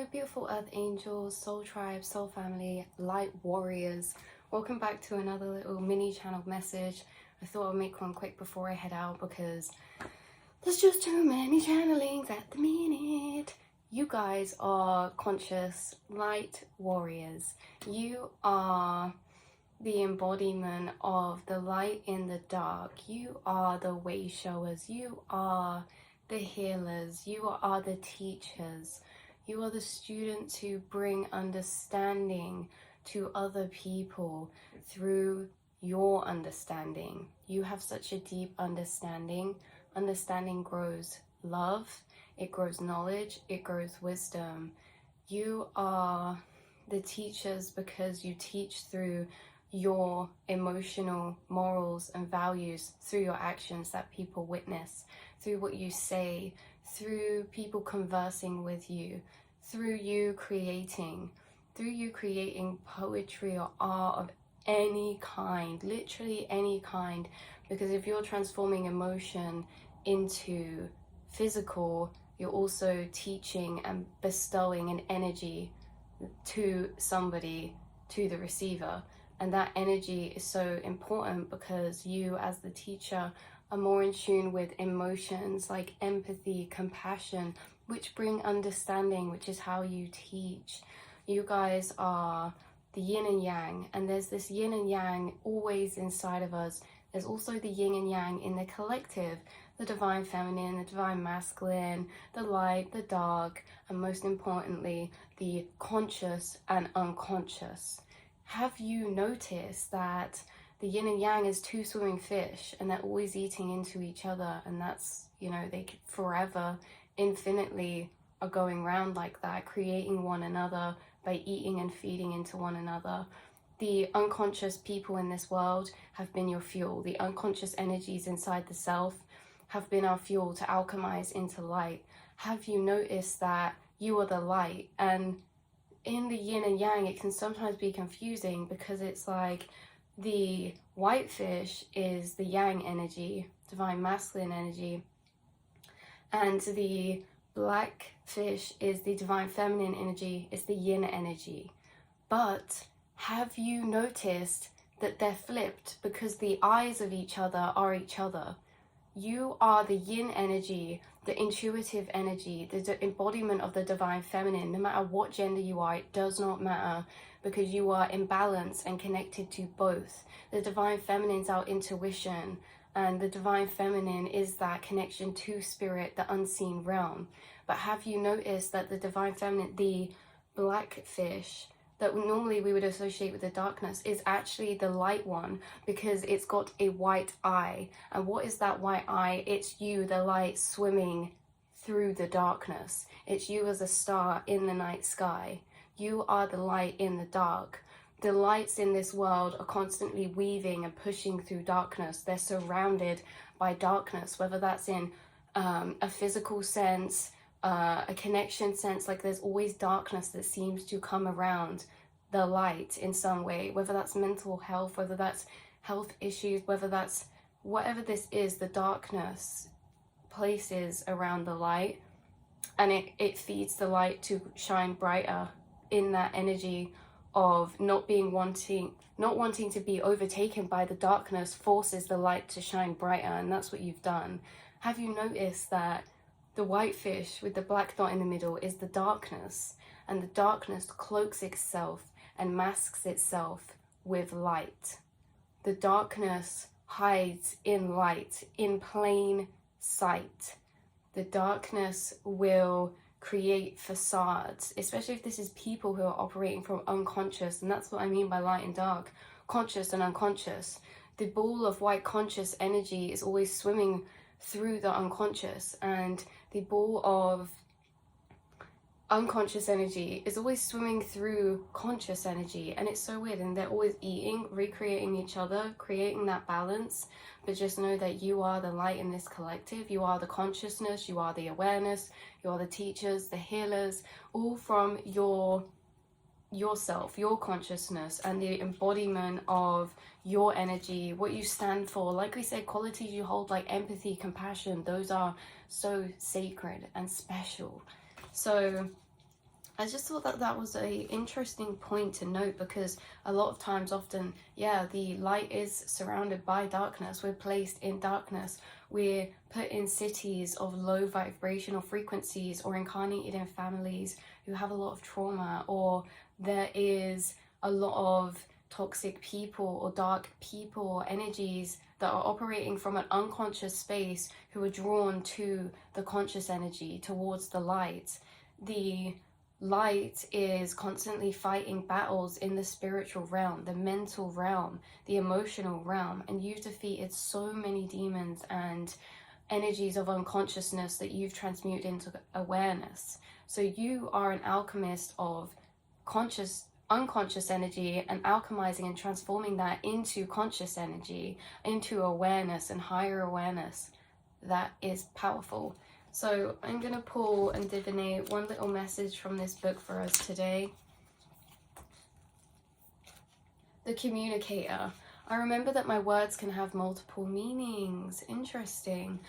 Beautiful earth angels, soul tribe, soul family, light warriors, welcome back to another little mini channel message. I thought I'd make one quick before I head out because there's just too many channelings at the minute. You guys are conscious light warriors. You are the embodiment of the light in the dark. You are the way showers. You are the healers. You are the teachers. You are the students who bring understanding to other people through your understanding. You have such a deep understanding. Understanding grows love, it grows knowledge, it grows wisdom. You are the teachers because you teach through your emotional morals and values, through your actions that people witness, through what you say, through people conversing with you, through you creating poetry or art of any kind, literally any kind, because if you're transforming emotion into physical, you're also teaching and bestowing an energy to somebody, to the receiver. And that energy is so important because you as the teacher are more in tune with emotions like empathy, compassion, which bring understanding, which is how you teach. You guys are the yin and yang, and there's this yin and yang always inside of us. There's also the yin and yang in the collective, the divine feminine, the divine masculine, the light, the dark, and most importantly, the conscious and unconscious. Have you noticed that the yin and yang is two swimming fish and they're always eating into each other, and that's, you know, they could forever, infinitely are going round like that, creating one another by eating and feeding into one another. The unconscious people in this world have been your fuel. The unconscious energies inside the self have been our fuel to alchemize into light. Have you noticed that you are the light? And in the yin and yang, it can sometimes be confusing because it's like the white fish is the yang energy, divine masculine energy, and the black fish is the divine feminine energy, it's the yin energy. But have you noticed that they're flipped because the eyes of each other are each other? You are the yin energy, the intuitive energy, the embodiment of the divine feminine. No matter what gender you are, it does not matter, because you are in balance and connected to both. The divine feminine is our intuition, and the divine feminine is that connection to spirit, the unseen realm. But have you noticed that the divine feminine, the black fish, that normally we would associate with the darkness, is actually the light one, because it's got a white eye. And what is that white eye? It's you, the light, swimming through the darkness. It's you as a star in the night sky. You are the light in the dark. The lights in this world are constantly weaving and pushing through darkness. They're surrounded by darkness, whether that's in a physical sense, a connection sense. Like there's always darkness that seems to come around the light in some way, whether that's mental health, whether that's health issues, whether that's whatever this is, the darkness places around the light, and it feeds the light to shine brighter in that energy of not wanting to be overtaken by the darkness, forces the light to shine brighter. And that's what you've done. Have you noticed that the white fish with the black dot in the middle is the darkness, and the darkness cloaks itself and masks itself with light? The darkness hides in light, in plain sight. The darkness will create facades, especially if this is people who are operating from unconscious, and that's what I mean by light and dark, conscious and unconscious. The ball of white conscious energy is always swimming through the unconscious, and the ball of unconscious energy is always swimming through conscious energy. And it's so weird, and they're always eating, recreating each other, creating that balance. But just know that you are the light in this collective. You are the consciousness, you are the awareness, you are the teachers, the healers, all from yourself, your consciousness, and the embodiment of your energy, what you stand for. Like we said, qualities you hold like empathy, compassion, those are so sacred and special. So I just thought that that was a interesting point to note, because a lot of times, often, yeah, the light is surrounded by darkness. We're placed in darkness. We're put in cities of low vibrational frequencies, or incarnated in families who have a lot of trauma, or there is a lot of toxic people or dark people or energies that are operating from an unconscious space, who are drawn to the conscious energy, towards the light. The light is constantly fighting battles in the spiritual realm, the mental realm, the emotional realm, and you've defeated so many demons and energies of unconsciousness that you've transmuted into awareness. So you are an alchemist of unconscious energy, and alchemizing and transforming that into conscious energy, into awareness and higher awareness. That is powerful. So I'm going to pull and divinate one little message from this book for us today. The Communicator. I remember that my words can have multiple meanings. Interesting.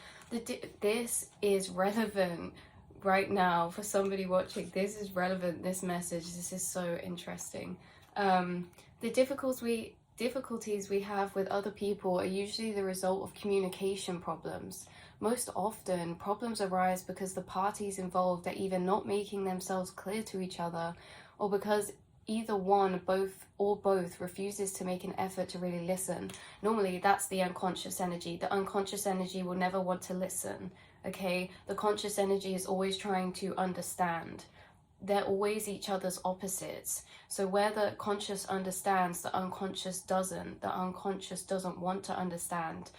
This is relevant right now for somebody watching. This is relevant, this message. This is so interesting. The difficulties we have with other people are usually the result of communication problems. Most often, problems arise because the parties involved are either not making themselves clear to each other, or because either one, both refuses to make an effort to really listen. Normally, that's the unconscious energy. The unconscious energy will never want to listen, okay? The conscious energy is always trying to understand. They're always each other's opposites. So where the conscious understands, the unconscious doesn't. The unconscious doesn't want to understand.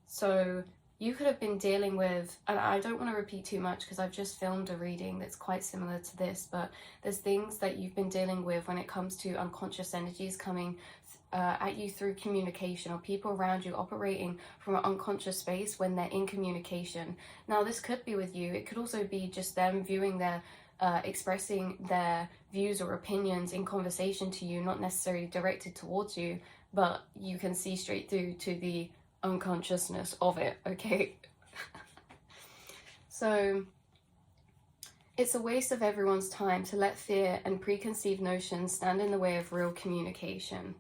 So you could have been dealing with, and I don't want to repeat too much because I've just filmed a reading that's quite similar to this, but there's things that you've been dealing with when it comes to unconscious energies coming at you through communication, or people around you operating from an unconscious space when they're in communication. Now, this could be with you. It could also be just them viewing their expressing their views or opinions in conversation to you, not necessarily directed towards you, but you can see straight through to the unconsciousness of it, okay? So it's a waste of everyone's time to let fear and preconceived notions stand in the way of real communication.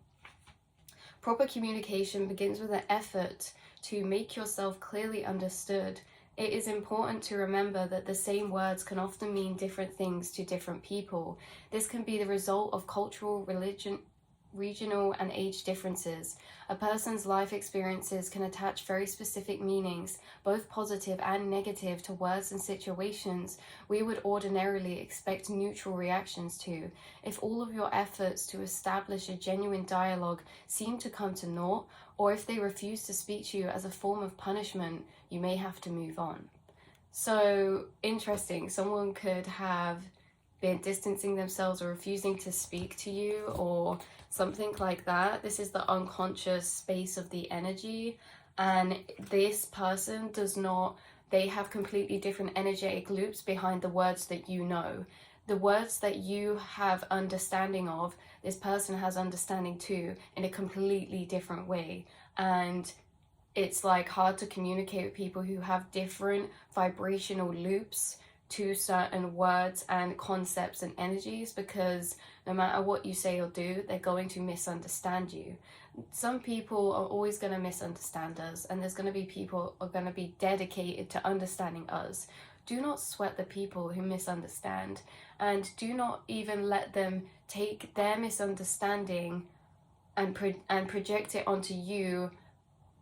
Proper communication begins with an effort to make yourself clearly understood. It is important to remember that the same words can often mean different things to different people. This can be the result of cultural, regional and age differences. A person's life experiences can attach very specific meanings, both positive and negative, to words and situations we would ordinarily expect neutral reactions to. If all of your efforts to establish a genuine dialogue seem to come to naught, or if they refuse to speak to you as a form of punishment, you may have to move on. So interesting. Someone could have been distancing themselves or refusing to speak to you, or something like that. This is the unconscious space of the energy, and this person does not, they have completely different energetic loops behind the words that you know. The words that you have understanding of, this person has understanding too, in a completely different way. And it's like hard to communicate with people who have different vibrational loops to certain words and concepts and energies, because no matter what you say or do, they're going to misunderstand you. Some people are always going to misunderstand us, and there's going to be people who are going to be dedicated to understanding us. Do not sweat the people who misunderstand, and do not even let them take their misunderstanding and project it onto you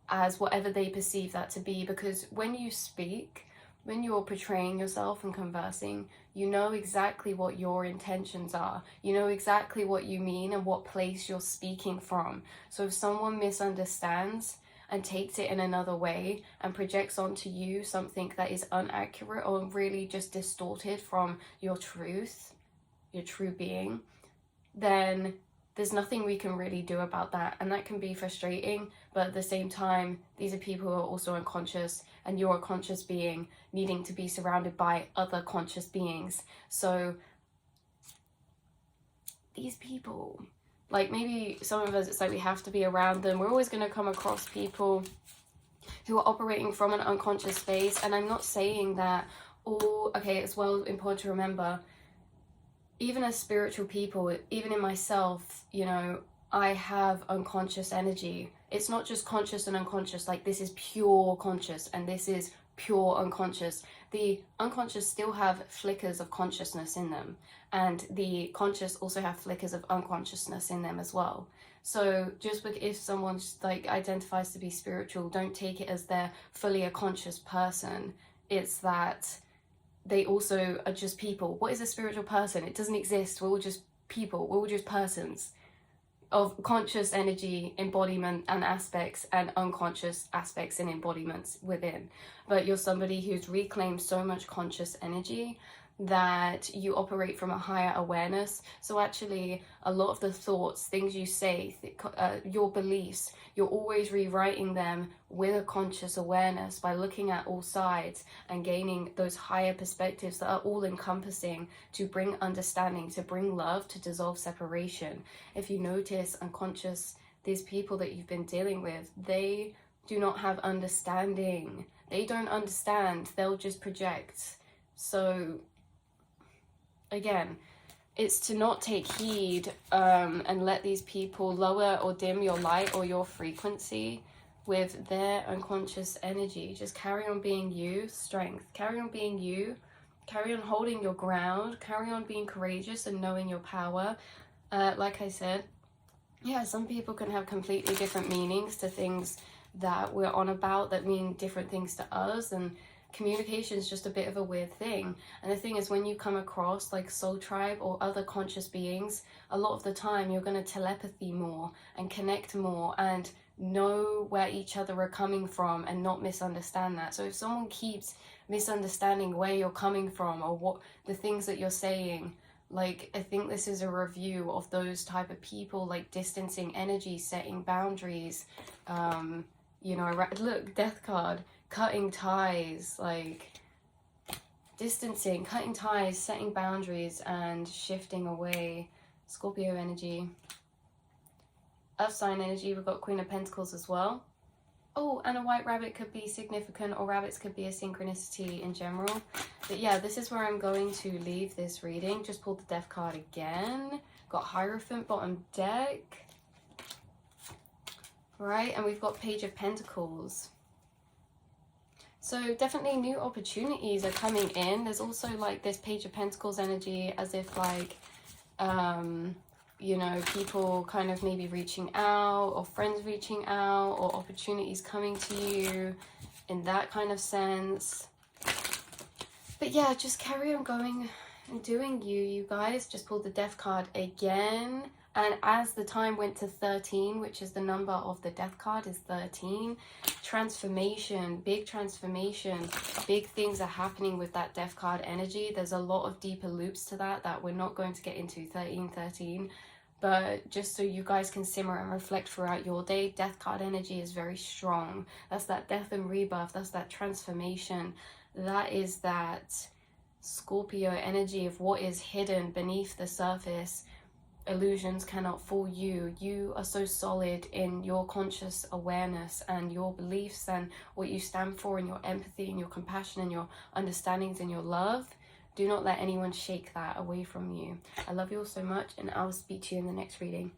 as whatever they perceive that to be. Because when you speak, when you're portraying yourself and conversing, you know exactly what your intentions are. You know exactly what you mean and what place you're speaking from. So if someone misunderstands and takes it in another way and projects onto you something that is inaccurate or really just distorted from your truth, your true being, then there's nothing we can really do about that. And that can be frustrating, but at the same time, these are people who are also unconscious, and you're a conscious being needing to be surrounded by other conscious beings. So these people, like, maybe some of us, it's like we have to be around them. We're always going to come across people who are operating from an unconscious space. And I'm not saying that all, okay, it's well important to remember, even as spiritual people, even in myself, you know, I have unconscious energy. It's not just conscious and unconscious, like this is pure conscious and this is pure unconscious. The unconscious still have flickers of consciousness in them, and the conscious also have flickers of unconsciousness in them as well. So just if someone like identifies to be spiritual, don't take it as they're fully a conscious person. It's that they also are just people. What is a spiritual person? It doesn't exist. We're all just people. We're all just persons of conscious energy, embodiment and aspects, and unconscious aspects and embodiments within. But you're somebody who's reclaimed so much conscious energy that you operate from a higher awareness. So actually a lot of the thoughts, things you say, your beliefs, you're always rewriting them with a conscious awareness by looking at all sides and gaining those higher perspectives that are all encompassing to bring understanding, to bring love, to dissolve separation. If you notice unconscious, these people that you've been dealing with, they do not have understanding. They don't understand, they'll just project. So again, it's to not take heed and let these people lower or dim your light or your frequency with their unconscious energy. Just carry on being you, strength. Carry on being you. Carry on holding your ground. Carry on being courageous and knowing your power. Like I said, yeah, some people can have completely different meanings to things that we're on about that mean different things to us, and communication is just a bit of a weird thing. And the thing is, when you come across like soul tribe or other conscious beings, a lot of the time you're going to telepathy more and connect more and know where each other are coming from and not misunderstand that. So if someone keeps misunderstanding where you're coming from or what the things that you're saying, like, I think this is a review of those type of people, like distancing energy, setting boundaries, you know, look, death card, cutting ties, like distancing, cutting ties, setting boundaries and shifting away. Scorpio energy. Earth sign energy, we've got Queen of Pentacles as well. Oh, and a white rabbit could be significant, or rabbits could be a synchronicity in general. But yeah, this is where I'm going to leave this reading. Just pulled the Death card again. Got Hierophant bottom deck. Right, and we've got Page of Pentacles. So definitely new opportunities are coming in. There's also like this Page of Pentacles energy, as if like, you know, people kind of maybe reaching out, or friends reaching out, or opportunities coming to you in that kind of sense. But yeah, just carry on going and doing you guys. Just pulled the Death card again. And as the time went to 13, which is the number of the Death card, is 13. Transformation, big transformation, big things are happening with that Death card energy. There's a lot of deeper loops to that we're not going to get into 13. But just so you guys can simmer and reflect throughout your day, Death card energy is very strong. That's that death and rebirth. That's that transformation. That is that Scorpio energy of what is hidden beneath the surface. Illusions cannot fool you. You are so solid in your conscious awareness and your beliefs and what you stand for, and your empathy and your compassion and your understandings and your love. Do not let anyone shake that away from you. I love you all so much, and I will speak to you in the next reading.